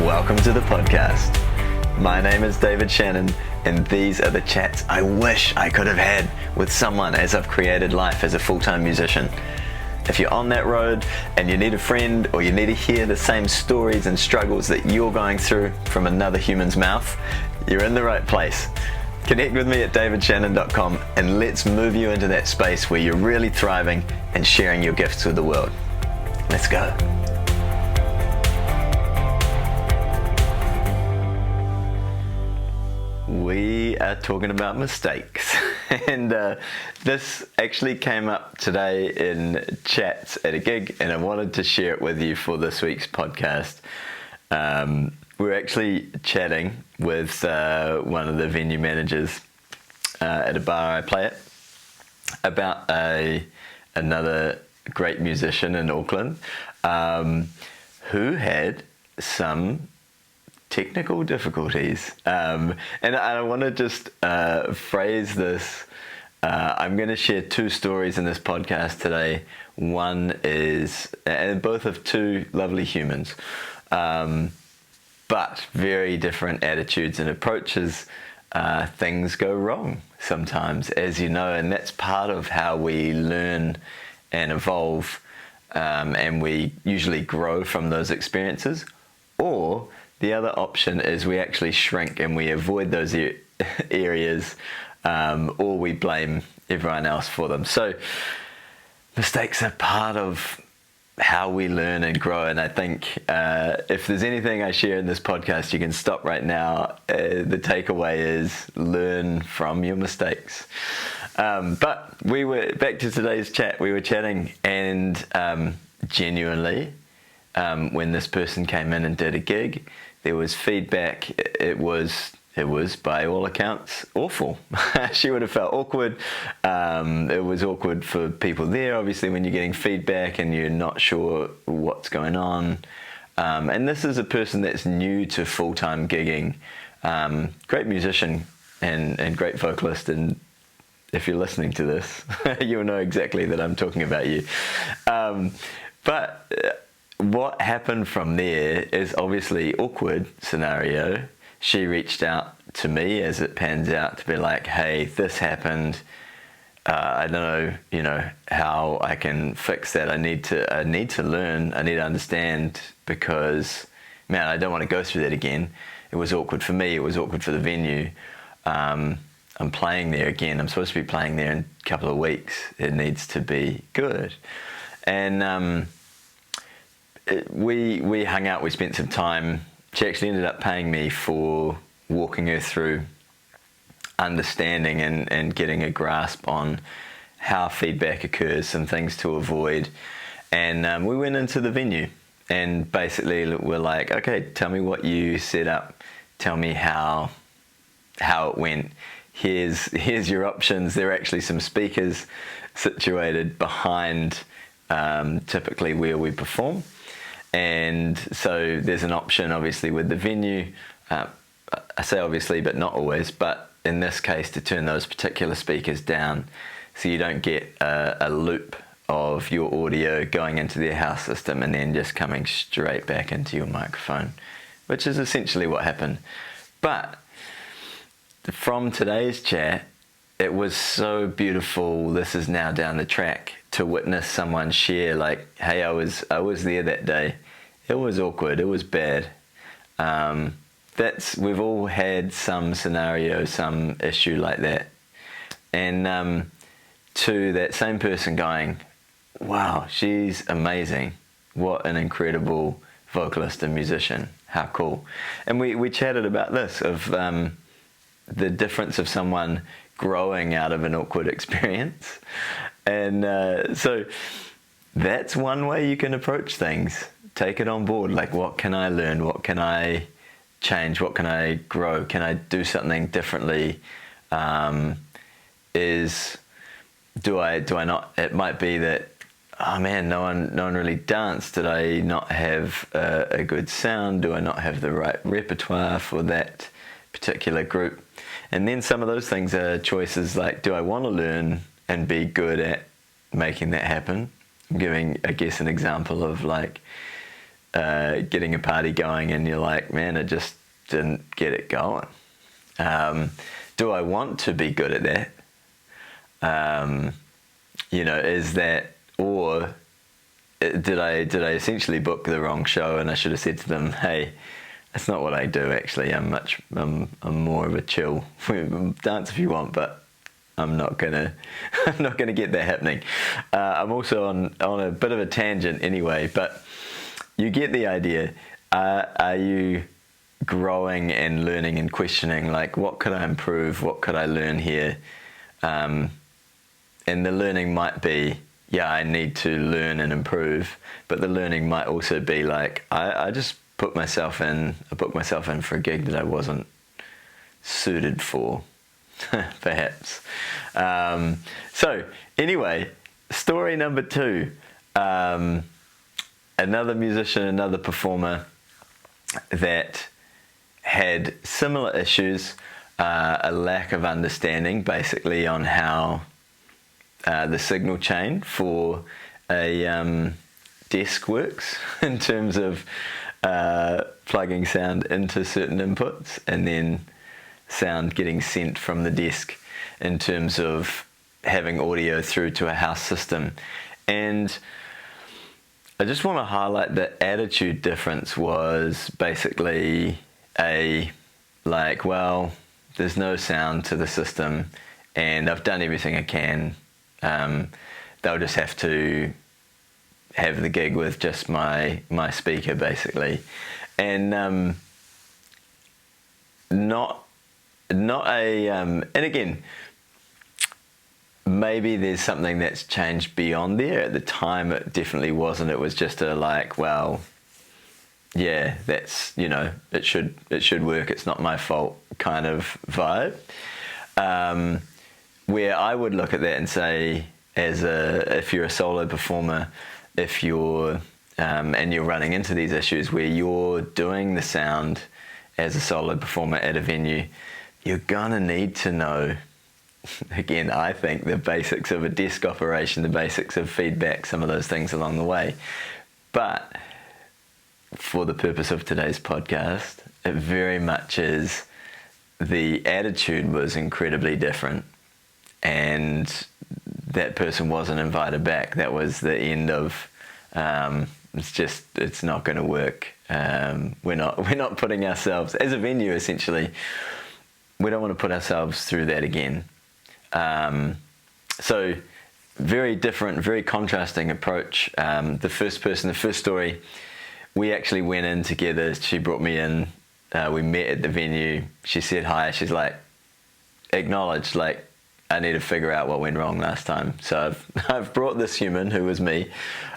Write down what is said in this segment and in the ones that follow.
Welcome to the podcast. My name is David Shanhun, and these are the chats I wish I could have had with someone as I've created life as a full-time musician. If you're on that road and you need a friend, or you need to hear the same stories and struggles that you're going through from another human's mouth, you're in the right place. Connect with me at davidshanhun.com and let's move you into that space where you're really thriving and sharing your gifts with the world. Let's go. We are talking about mistakes, and this actually came up today in chats at a gig, and I wanted to share it with you for this week's podcast. We're actually chatting with one of the venue managers at a bar I play at about another great musician in Auckland who had some technical difficulties, and I want to just phrase this. I'm going to share two stories in this podcast today. One is, and both of two lovely humans, but very different attitudes and approaches. Things go wrong sometimes, as you know, and that's part of how we learn and evolve, and we usually grow from those experiences. Or the other option is we actually shrink and we avoid those areas, or we blame everyone else for them. So mistakes are part of how we learn and grow, and I think if there's anything I share in this podcast, you can stop right now. The takeaway is learn from your mistakes. But we were back to today's chat. We were chatting, and genuinely, when this person came in and did a gig, there was feedback. It was by all accounts awful. She would have felt awkward. It was awkward for people there, obviously, when you're getting feedback and you're not sure what's going on. And this is a person that's new to full-time gigging. Great musician and great vocalist, and if you're listening to this, you'll know exactly that I'm talking about you. But what happened from there is obviously awkward scenario. She reached out to me, as it pans out, to be like, hey, this happened. I don't know, how I can fix that. I need to learn. I need to understand, because, man, I don't want to go through that again. It was awkward for me. It was awkward for the venue. I'm playing there again. I'm supposed to be playing there in a couple of weeks. It needs to be good. And we hung out. We spent some time. She actually ended up paying me for walking her through understanding and getting a grasp on how feedback occurs, some things to avoid. And we went into the venue and basically we're like, okay, tell me what you set up. Tell me how it went. Here's your options. There are actually some speakers situated behind typically where we perform. And so there's an option, obviously, with the venue. I say obviously, but not always. But in this case, to turn those particular speakers down so you don't get a loop of your audio going into their house system and then just coming straight back into your microphone, which is essentially what happened. But from today's chat, it was so beautiful. This is now down the track, to witness someone share, like, hey, I was there that day. It was awkward. It was bad. We've all had some scenario, some issue like that. And to that same person going, wow, she's amazing. What an incredible vocalist and musician. How cool. And we chatted about this, of the difference of someone growing out of an awkward experience. And so that's one way you can approach things. Take it on board. Like, what can I learn? What can I change? What can I grow? Can I do something differently? Do I not? It might be that, oh man, no one really danced. Did I not have a good sound? Do I not have the right repertoire for that particular group? And then some of those things are choices like, do I want to learn and be good at making that happen? I'm giving, I guess, an example of like getting a party going and you're like, man, I just didn't get it going. Do I want to be good at that? Is that, or did I essentially book the wrong show and I should have said to them, hey, that's not what I do actually. I'm more of a chill. Dance if you want, but I'm not gonna get that happening. I'm also on a bit of a tangent anyway, but you get the idea. Are you growing and learning and questioning, like, what could I improve? What could I learn here? And the learning might be, yeah, I need to learn and improve, but the learning might also be like, I just booked myself in for a gig that I wasn't suited for, perhaps. So anyway, story number 2. Another musician, another performer that had similar issues, a lack of understanding basically on how the signal chain for a desk works in terms of plugging sound into certain inputs and then sound getting sent from the desk in terms of having audio through to a house system. And I just want to highlight the attitude difference was basically well, there's no sound to the system and I've done everything I can. They'll just have to have the gig with just my speaker basically. And and again, maybe there's something that's changed beyond there. At the time it definitely wasn't. It was just well, yeah, that's, it should work, it's not my fault kind of vibe. Where I would look at that and say, if you're a solo performer, if you're and you're running into these issues where you're doing the sound as a solo performer at a venue, you're gonna need to know, again, I think, the basics of a desk operation, the basics of feedback, some of those things along the way. But for the purpose of today's podcast, it very much is, the attitude was incredibly different and that person wasn't invited back. That was the end of, it's not going to work. We're not putting ourselves, as a venue essentially, we don't want to put ourselves through that again. So very different, very contrasting approach. The first story, we actually went in together. She brought me in, we met at the venue. She said hi. She's like, acknowledged, like, I need to figure out what went wrong last time. So I've brought this human, who was me,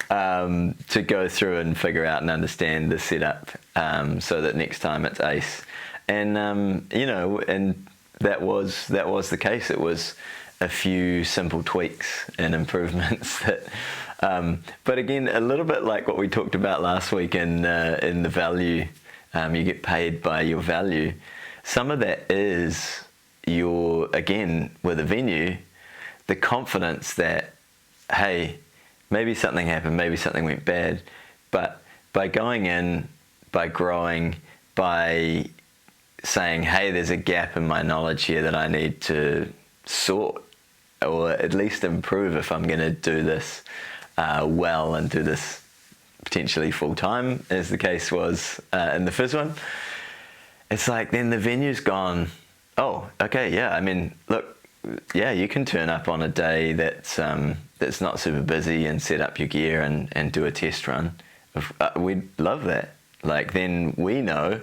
to go through and figure out and understand the setup, so that next time it's ace. And and that was the case. It was a few simple tweaks and improvements that, but again, a little bit like what we talked about last week in the value. You get paid by your value. Some of that is again, with a venue, the confidence that, hey, maybe something happened, maybe something went bad, but by going in, by growing, by saying, hey, there's a gap in my knowledge here that I need to sort, or at least improve if I'm going to do this well and do this potentially full time, as the case was in the first one. It's like, then the venue's gone, oh, okay, yeah, I mean, look, yeah, you can turn up on a day that's not super busy and set up your gear and do a test run. We'd love that. Like, then we know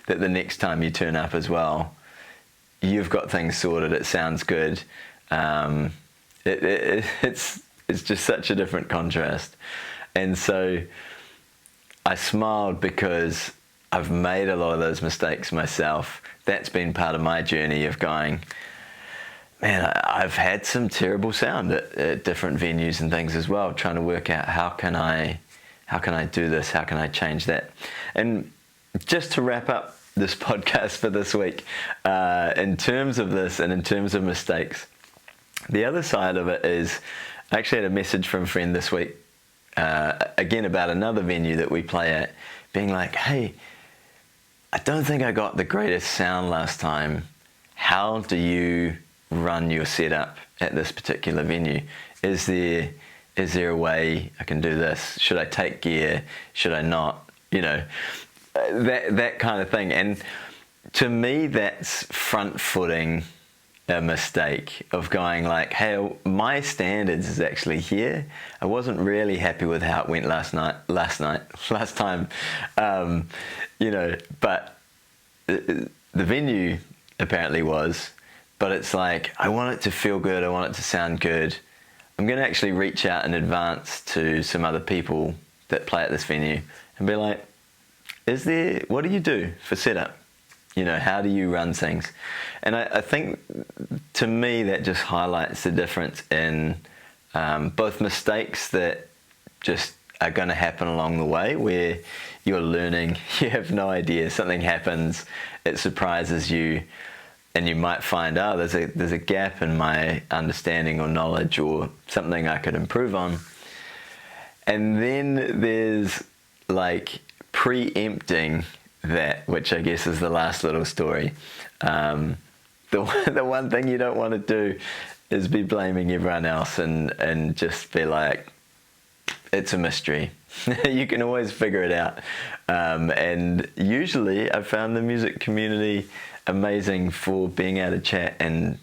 that the next time you turn up as well, you've got things sorted, it sounds good. It's just such a different contrast. And so I smiled because I've made a lot of those mistakes myself. That's been part of my journey of going, man, I've had some terrible sound at different venues and things as well, trying to work out how can I do this, how can I change that. And just to wrap up this podcast for this week, in terms of this and in terms of mistakes, the other side of it is, I actually had a message from a friend this week, again about another venue that we play at, being like, hey, I don't think I got the greatest sound last time. How do you run your setup at this particular venue? Is there a way I can do this? Should I take gear? Should I not? You know, that kind of thing. And to me, that's front-footing a mistake of going like, hey, my standards is actually here. I wasn't really happy with how it went last time, you know, but the venue apparently was, but it's like, I want it to feel good. I want it to sound good. I'm going to actually reach out in advance to some other people that play at this venue and be like, what do you do for setup? You know, how do you run things? And I think, to me, that just highlights the difference in both mistakes that just are going to happen along the way, where you're learning, you have no idea, something happens, it surprises you, and you might find, oh, there's a gap in my understanding or knowledge or something I could improve on. And then there's like preempting that, which I guess is the last little story. The one thing you don't want to do is be blaming everyone else and just be like, it's a mystery. You can always figure it out. And usually I've found the music community amazing for being able to chat and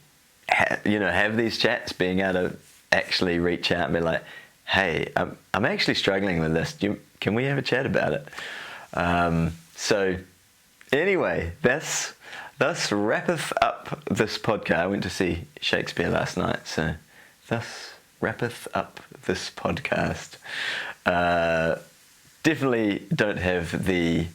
have these chats, being able to actually reach out and be like, hey, I'm actually struggling with this. Can we have a chat about it? So anyway, thus wrappeth up this podcast. I went to see Shakespeare last night, so thus wrappeth up this podcast. Definitely don't have the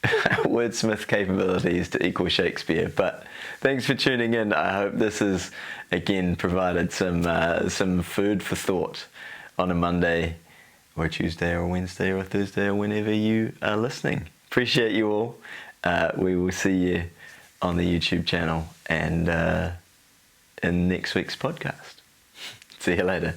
wordsmith capabilities to equal Shakespeare, but thanks for tuning in. I hope this has again provided some food for thought on a Monday or a Tuesday or a Wednesday or a Thursday or whenever you are listening. Appreciate you all. We will see you on the YouTube channel and in next week's podcast. See you later.